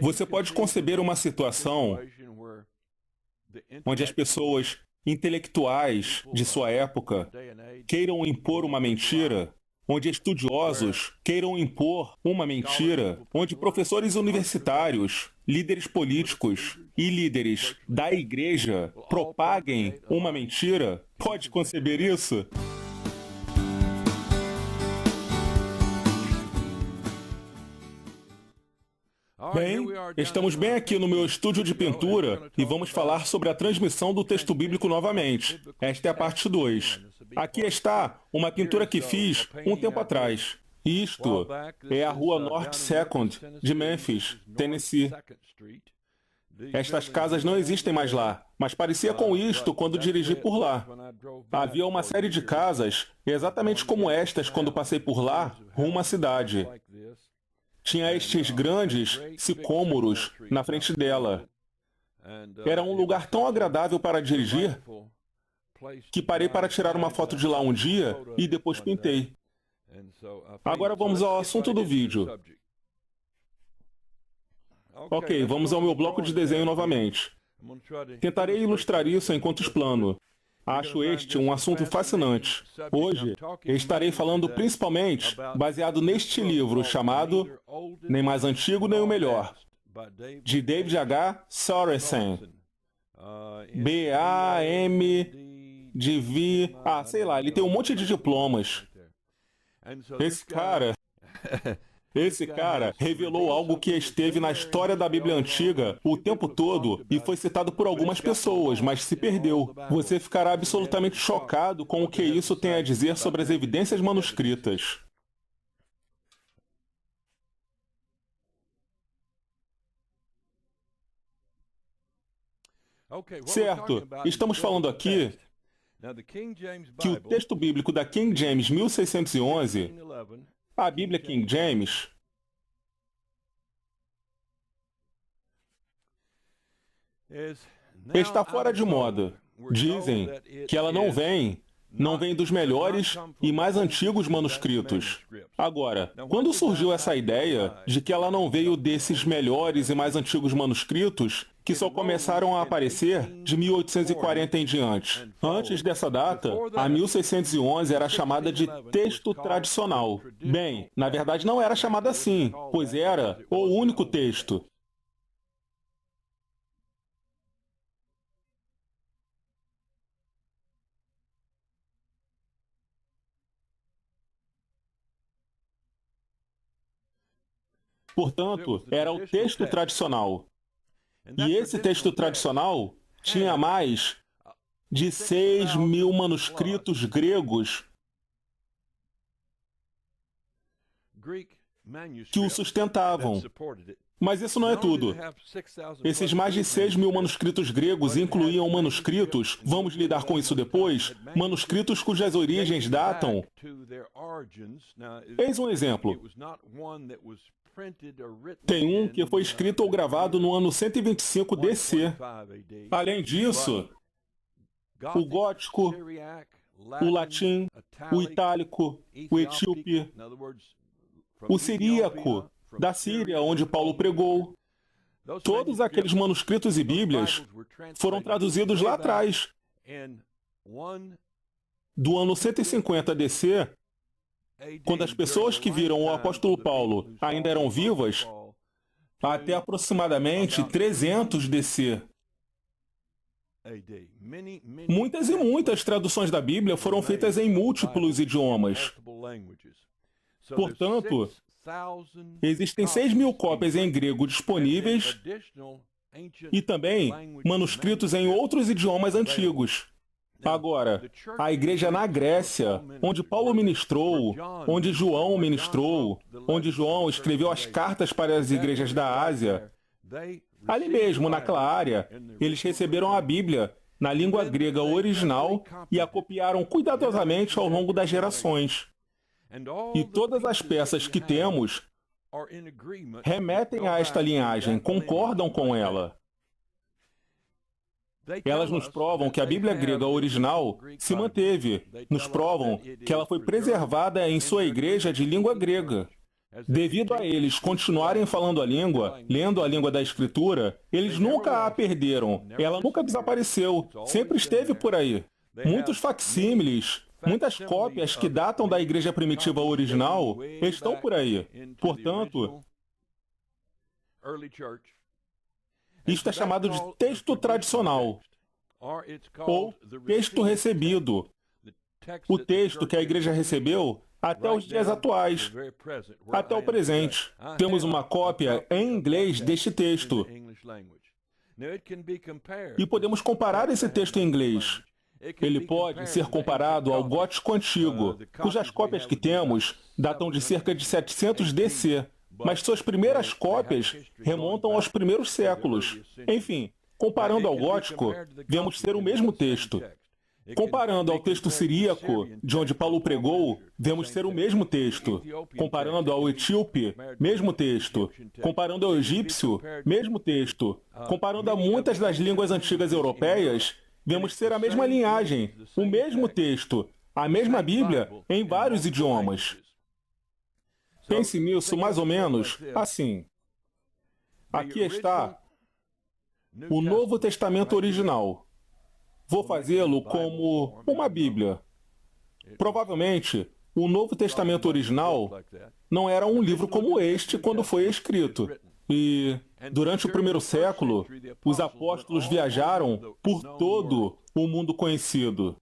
Você pode conceber uma situação onde as pessoas intelectuais de sua época queiram impor uma mentira, onde estudiosos queiram impor uma mentira, onde professores universitários, líderes políticos e líderes da igreja propaguem uma mentira? Pode conceber isso? Bem, estamos bem aqui no meu estúdio de pintura e vamos falar sobre a transmissão do texto bíblico novamente. Esta é a parte 2. Aqui está uma pintura que fiz um tempo atrás. Isto é a rua North Second de Memphis, Tennessee. Estas casas não existem mais lá, mas parecia com isto quando dirigi por lá. Havia uma série de casas, exatamente como estas quando passei por lá, rumo à cidade. Tinha estes grandes sicômoros na frente dela. Era um lugar tão agradável para dirigir que parei para tirar uma foto de lá um dia e depois pintei. Agora vamos ao assunto do vídeo. Ok, vamos ao meu bloco de desenho novamente. Tentarei ilustrar isso enquanto explano. Acho este um assunto fascinante. Hoje, estarei falando principalmente baseado neste livro chamado Nem Mais Antigo Nem o Melhor, de David H. Sorensen. B-A-M... de V... sei lá, ele tem um monte de diplomas. Esse cara revelou algo que esteve na história da Bíblia Antiga o tempo todo e foi citado por algumas pessoas, mas se perdeu. Você ficará absolutamente chocado com o que isso tem a dizer sobre as evidências manuscritas. Certo, estamos falando aqui que o texto bíblico da King James 1611, a Bíblia King James, está fora de moda. Dizem que ela não vem dos melhores e mais antigos manuscritos. Agora, quando surgiu essa ideia de que ela não veio desses melhores e mais antigos manuscritos, que só começaram a aparecer de 1840 em diante? Antes dessa data, a 1611 era chamada de texto tradicional. Bem, na verdade não era chamada assim, pois era o único texto. Portanto, era o texto tradicional. E esse texto tradicional tinha mais de 6.000 manuscritos gregos que o sustentavam. Mas isso não é tudo. Esses mais de 6.000 manuscritos gregos incluíam manuscritos, vamos lidar com isso depois, manuscritos cujas origens datam. Eis um exemplo. Tem um que foi escrito ou gravado no ano 125 DC. Além disso, o gótico, o latim, o itálico, o etíope, o siríaco, da Síria, onde Paulo pregou. Todos aqueles manuscritos e bíblias foram traduzidos lá atrás. Do ano 150 DC, quando as pessoas que viram o apóstolo Paulo ainda eram vivas, até aproximadamente 300 DC. Muitas e muitas traduções da Bíblia foram feitas em múltiplos idiomas. Portanto, existem 6.000 cópias em grego disponíveis e também manuscritos em outros idiomas antigos. Agora, a igreja na Grécia, onde Paulo ministrou, onde João ministrou, onde João escreveu as cartas para as igrejas da Ásia, ali mesmo, naquela área, eles receberam a Bíblia na língua grega original e a copiaram cuidadosamente ao longo das gerações. E todas as peças que temos remetem a esta linhagem, concordam com ela. Elas nos provam que a Bíblia grega original se manteve, nos provam que ela foi preservada em sua igreja de língua grega. Devido a eles continuarem falando a língua, lendo a língua da Escritura, eles nunca a perderam. Ela nunca desapareceu. Sempre esteve por aí. Muitos facsímiles, muitas cópias que datam da igreja primitiva original estão por aí. Portanto, isto é chamado de texto tradicional, ou texto recebido. O texto que a igreja recebeu até os dias atuais, até o presente. Temos uma cópia em inglês deste texto. E podemos comparar esse texto em inglês. Ele pode ser comparado ao gótico antigo, cujas cópias que temos datam de cerca de 700 DC, mas suas primeiras cópias remontam aos primeiros séculos. Enfim, comparando ao gótico, vemos ser o mesmo texto. Comparando ao texto siríaco, de onde Paulo pregou, vemos ser o mesmo texto. Comparando ao etíope, mesmo texto. Comparando ao egípcio, mesmo texto. Comparando a muitas das línguas antigas europeias, vemos ser a mesma linhagem, o mesmo texto, a mesma Bíblia em vários idiomas. Pense nisso mais ou menos assim. Aqui está o Novo Testamento original. Vou fazê-lo como uma Bíblia. Provavelmente, o Novo Testamento original não era um livro como este quando foi escrito. E, durante o primeiro século, os apóstolos viajaram por todo o mundo conhecido.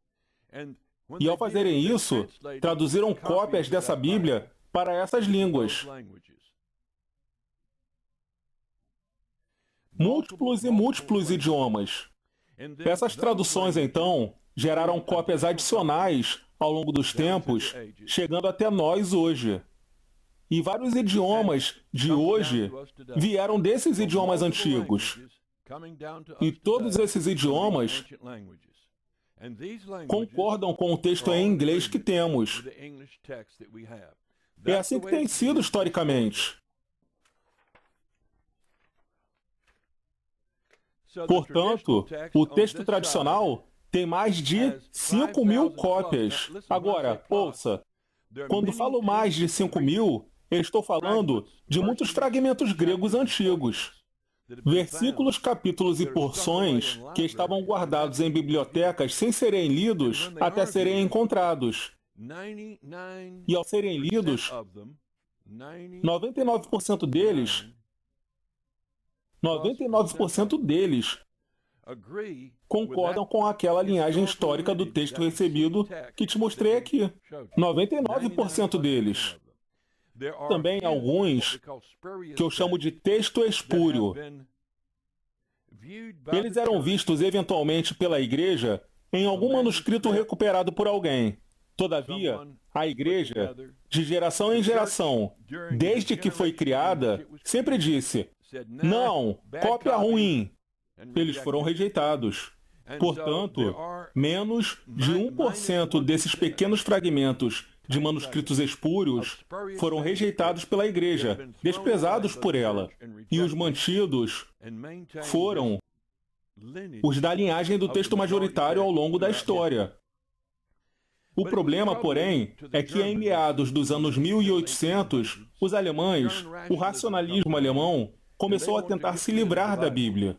E, ao fazerem isso, traduziram cópias dessa Bíblia para essas línguas. Múltiplos e múltiplos idiomas. Essas traduções, então, geraram cópias adicionais ao longo dos tempos, chegando até nós hoje. E vários idiomas de hoje vieram desses idiomas antigos. E todos esses idiomas concordam com o texto em inglês que temos. É assim que tem sido historicamente. Portanto, o texto tradicional tem mais de 5.000 cópias. Agora, ouça, quando falo mais de 5.000, eu estou falando de muitos fragmentos gregos antigos. Versículos, capítulos e porções que estavam guardados em bibliotecas sem serem lidos até serem encontrados. E ao serem lidos, 99% deles concordam com aquela linhagem histórica do texto recebido que te mostrei aqui. 99% deles. Também alguns que eu chamo de texto espúrio. Eles eram vistos eventualmente pela igreja em algum manuscrito recuperado por alguém. Todavia, a igreja, de geração em geração, desde que foi criada, sempre disse: não, cópia ruim. Eles foram rejeitados. Portanto, menos de 1% desses pequenos fragmentos de manuscritos espúrios foram rejeitados pela igreja, desprezados por ela. E os mantidos foram os da linhagem do texto majoritário ao longo da história. O problema, porém, é que em meados dos anos 1800, os alemães, o racionalismo alemão, começou a tentar se livrar da Bíblia.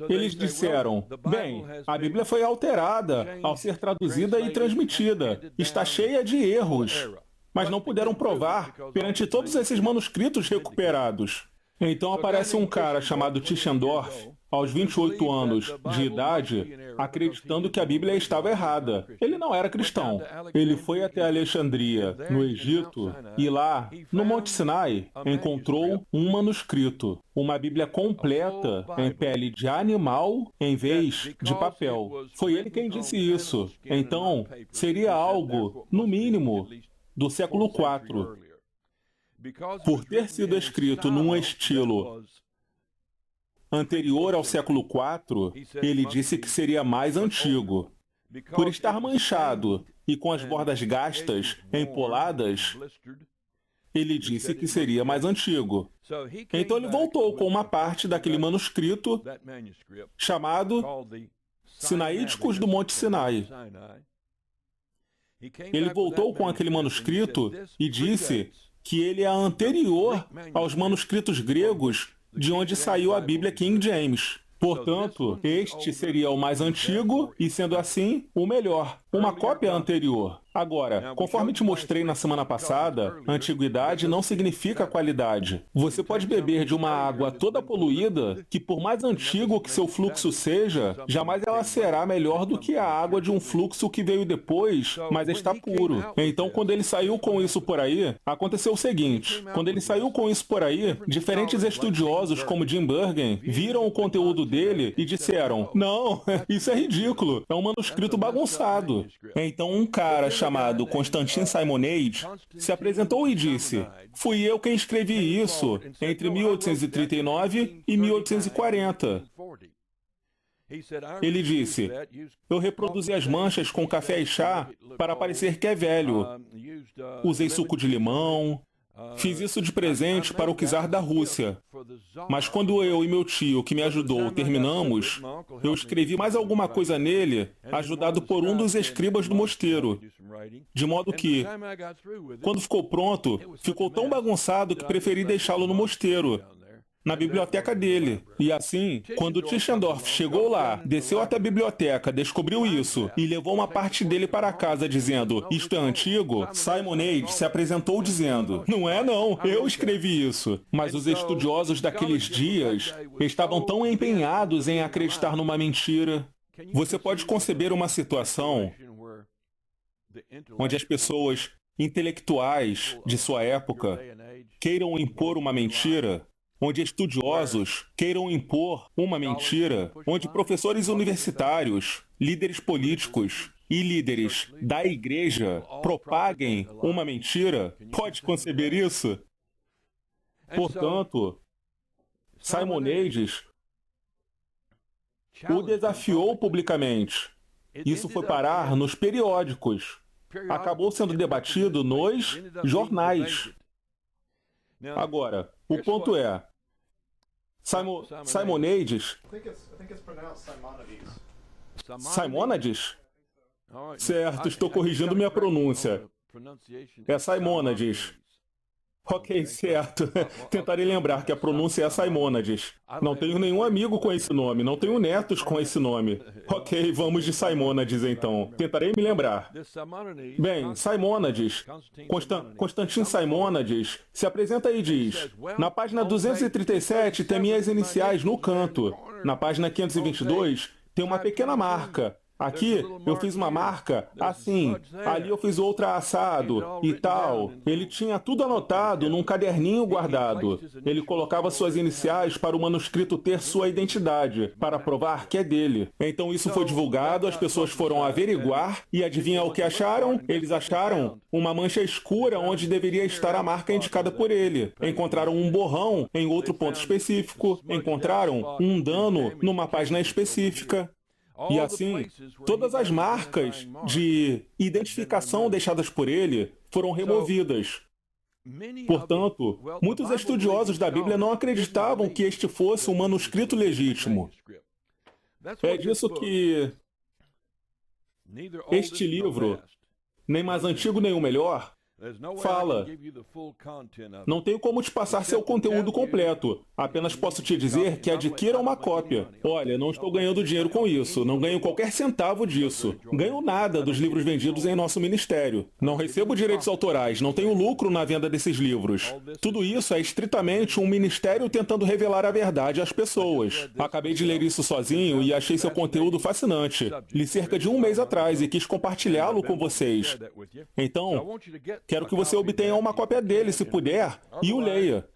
Eles disseram: bem, a Bíblia foi alterada ao ser traduzida e transmitida. Está cheia de erros. Mas não puderam provar perante todos esses manuscritos recuperados. Então aparece um cara chamado Tischendorf, aos 28 anos de idade, acreditando que a Bíblia estava errada. Ele não era cristão. Ele foi até Alexandria, no Egito, e lá, no Monte Sinai, encontrou um manuscrito, uma Bíblia completa, em pele de animal, em vez de papel. Foi ele quem disse isso. Então, seria algo, no mínimo, do século IV. Por ter sido escrito num estilo anterior ao século IV, ele disse que seria mais antigo. Por estar manchado e com as bordas gastas, empoladas, ele disse que seria mais antigo. Então ele voltou com uma parte daquele manuscrito chamado Sinaíticos do Monte Sinai. Ele voltou com aquele manuscrito e disse que ele é anterior aos manuscritos gregos de onde saiu a Bíblia King James. Portanto, este seria o mais antigo e, sendo assim, o melhor. Uma cópia anterior. Agora, conforme te mostrei na semana passada, antiguidade não significa qualidade. Você pode beber de uma água toda poluída, que por mais antigo que seu fluxo seja, jamais ela será melhor do que a água de um fluxo que veio depois, mas está puro. Então, quando ele saiu com isso por aí, aconteceu o seguinte. Quando ele saiu com isso por aí, diferentes estudiosos como Jim Burgen viram o conteúdo dele e disseram: não, isso é ridículo, é um manuscrito bagunçado. Então um cara chamado Constantin Simonade se apresentou e disse: fui eu quem escrevi isso entre 1839 e 1840. Ele disse: eu reproduzi as manchas com café e chá para parecer que é velho. Usei suco de limão. Fiz isso de presente para o czar da Rússia. Mas quando eu e meu tio, que me ajudou, terminamos, eu escrevi mais alguma coisa nele, ajudado por um dos escribas do mosteiro. De modo que, quando ficou pronto, ficou tão bagunçado que preferi deixá-lo no mosteiro, na biblioteca dele. E assim, quando Tischendorf chegou lá, desceu até a biblioteca, descobriu isso e levou uma parte dele para casa dizendo: isto é antigo, Simonade se apresentou dizendo: não é não, eu escrevi isso. Mas os estudiosos daqueles dias estavam tão empenhados em acreditar numa mentira. Você pode conceber uma situação onde as pessoas intelectuais de sua época queiram impor uma mentira, onde estudiosos queiram impor uma mentira, onde professores universitários, líderes políticos e líderes da igreja propaguem uma mentira? Pode conceber isso? Portanto, Simonades o desafiou publicamente. Isso foi parar nos periódicos. Acabou sendo debatido nos jornais. Agora, o ponto é, Simonades? Simonades? Certo, estou corrigindo minha pronúncia. É Simonades. Ok, certo. Tentarei lembrar que a pronúncia é Simonades. Não tenho nenhum amigo com esse nome, não tenho netos com esse nome. Ok, vamos de Simonades então. Tentarei me lembrar. Bem, Simonades, Constantin Simonades, se apresenta e diz: na página 237 tem minhas iniciais no canto. Na página 522 tem uma pequena marca. Aqui eu fiz uma marca assim, ali eu fiz outra assado e tal. Ele tinha tudo anotado num caderninho guardado. Ele colocava suas iniciais para o manuscrito ter sua identidade, para provar que é dele. Então isso foi divulgado, as pessoas foram averiguar e adivinha o que acharam? Eles acharam uma mancha escura onde deveria estar a marca indicada por ele. Encontraram um borrão em outro ponto específico. Encontraram um dano numa página específica. E assim, todas as marcas de identificação deixadas por ele foram removidas. Portanto, muitos estudiosos da Bíblia não acreditavam que este fosse um manuscrito legítimo. É disso que este livro, nem mais antigo nem o melhor, fala. Não tenho como te passar seu conteúdo completo. Apenas posso te dizer que adquira uma cópia. Olha, não estou ganhando dinheiro com isso. Não ganho qualquer centavo disso. Ganho nada dos livros vendidos em nosso ministério. Não recebo direitos autorais. Não tenho lucro na venda desses livros. Tudo isso é estritamente um ministério tentando revelar a verdade às pessoas. Acabei de ler isso sozinho e achei seu conteúdo fascinante. Li cerca de um mês atrás e quis compartilhá-lo com vocês. Então, quero que você obtenha uma cópia dele, se puder, e o leia.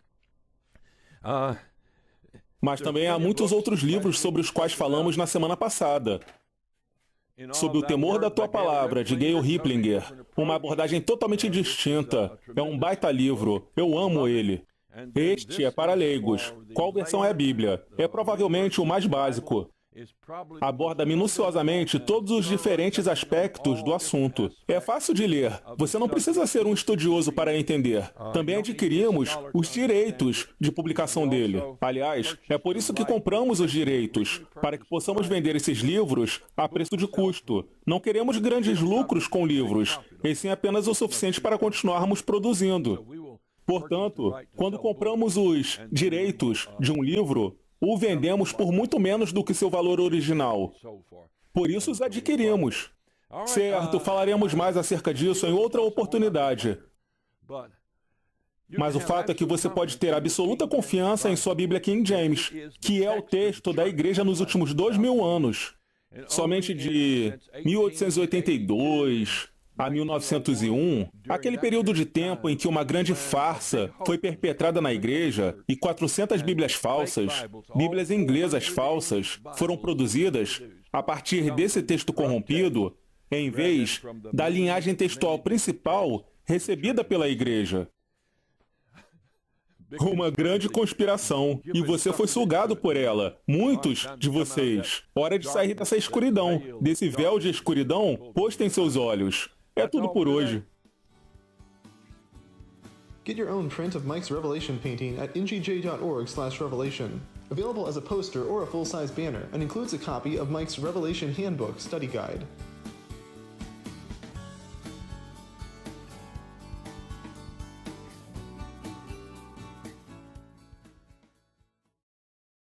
Mas também há muitos outros livros sobre os quais falamos na semana passada. Sob o Temor da Tua Palavra, de Gayle Riplinger. Uma abordagem totalmente distinta. É um baita livro. Eu amo ele. Este é para leigos. Qual versão é a Bíblia? É provavelmente o mais básico. Aborda minuciosamente todos os diferentes aspectos do assunto. É fácil de ler. Você não precisa ser um estudioso para entender. Também adquirimos os direitos de publicação dele. Aliás, é por isso que compramos os direitos, para que possamos vender esses livros a preço de custo. Não queremos grandes lucros com livros, e sim apenas o suficiente para continuarmos produzindo. Portanto, quando compramos os direitos de um livro, o vendemos por muito menos do que seu valor original. Por isso os adquirimos. Certo, falaremos mais acerca disso em outra oportunidade. Mas o fato é que você pode ter absoluta confiança em sua Bíblia King James, que é o texto da igreja nos últimos 2000 anos. Somente de 1882 a 1901, aquele período de tempo em que uma grande farsa foi perpetrada na igreja e 400 Bíblias falsas, Bíblias inglesas falsas, foram produzidas a partir desse texto corrompido, em vez da linhagem textual principal recebida pela igreja. Uma grande conspiração, e você foi sugado por ela. Muitos de vocês. Hora de sair dessa escuridão, desse véu de escuridão posto em seus olhos. É tudo por hoje. Get your own print of Mike's Revelation painting at ngj.org/revelation. Available as a poster or a full-size banner, and includes a copy of Mike's Revelation Handbook Study Guide.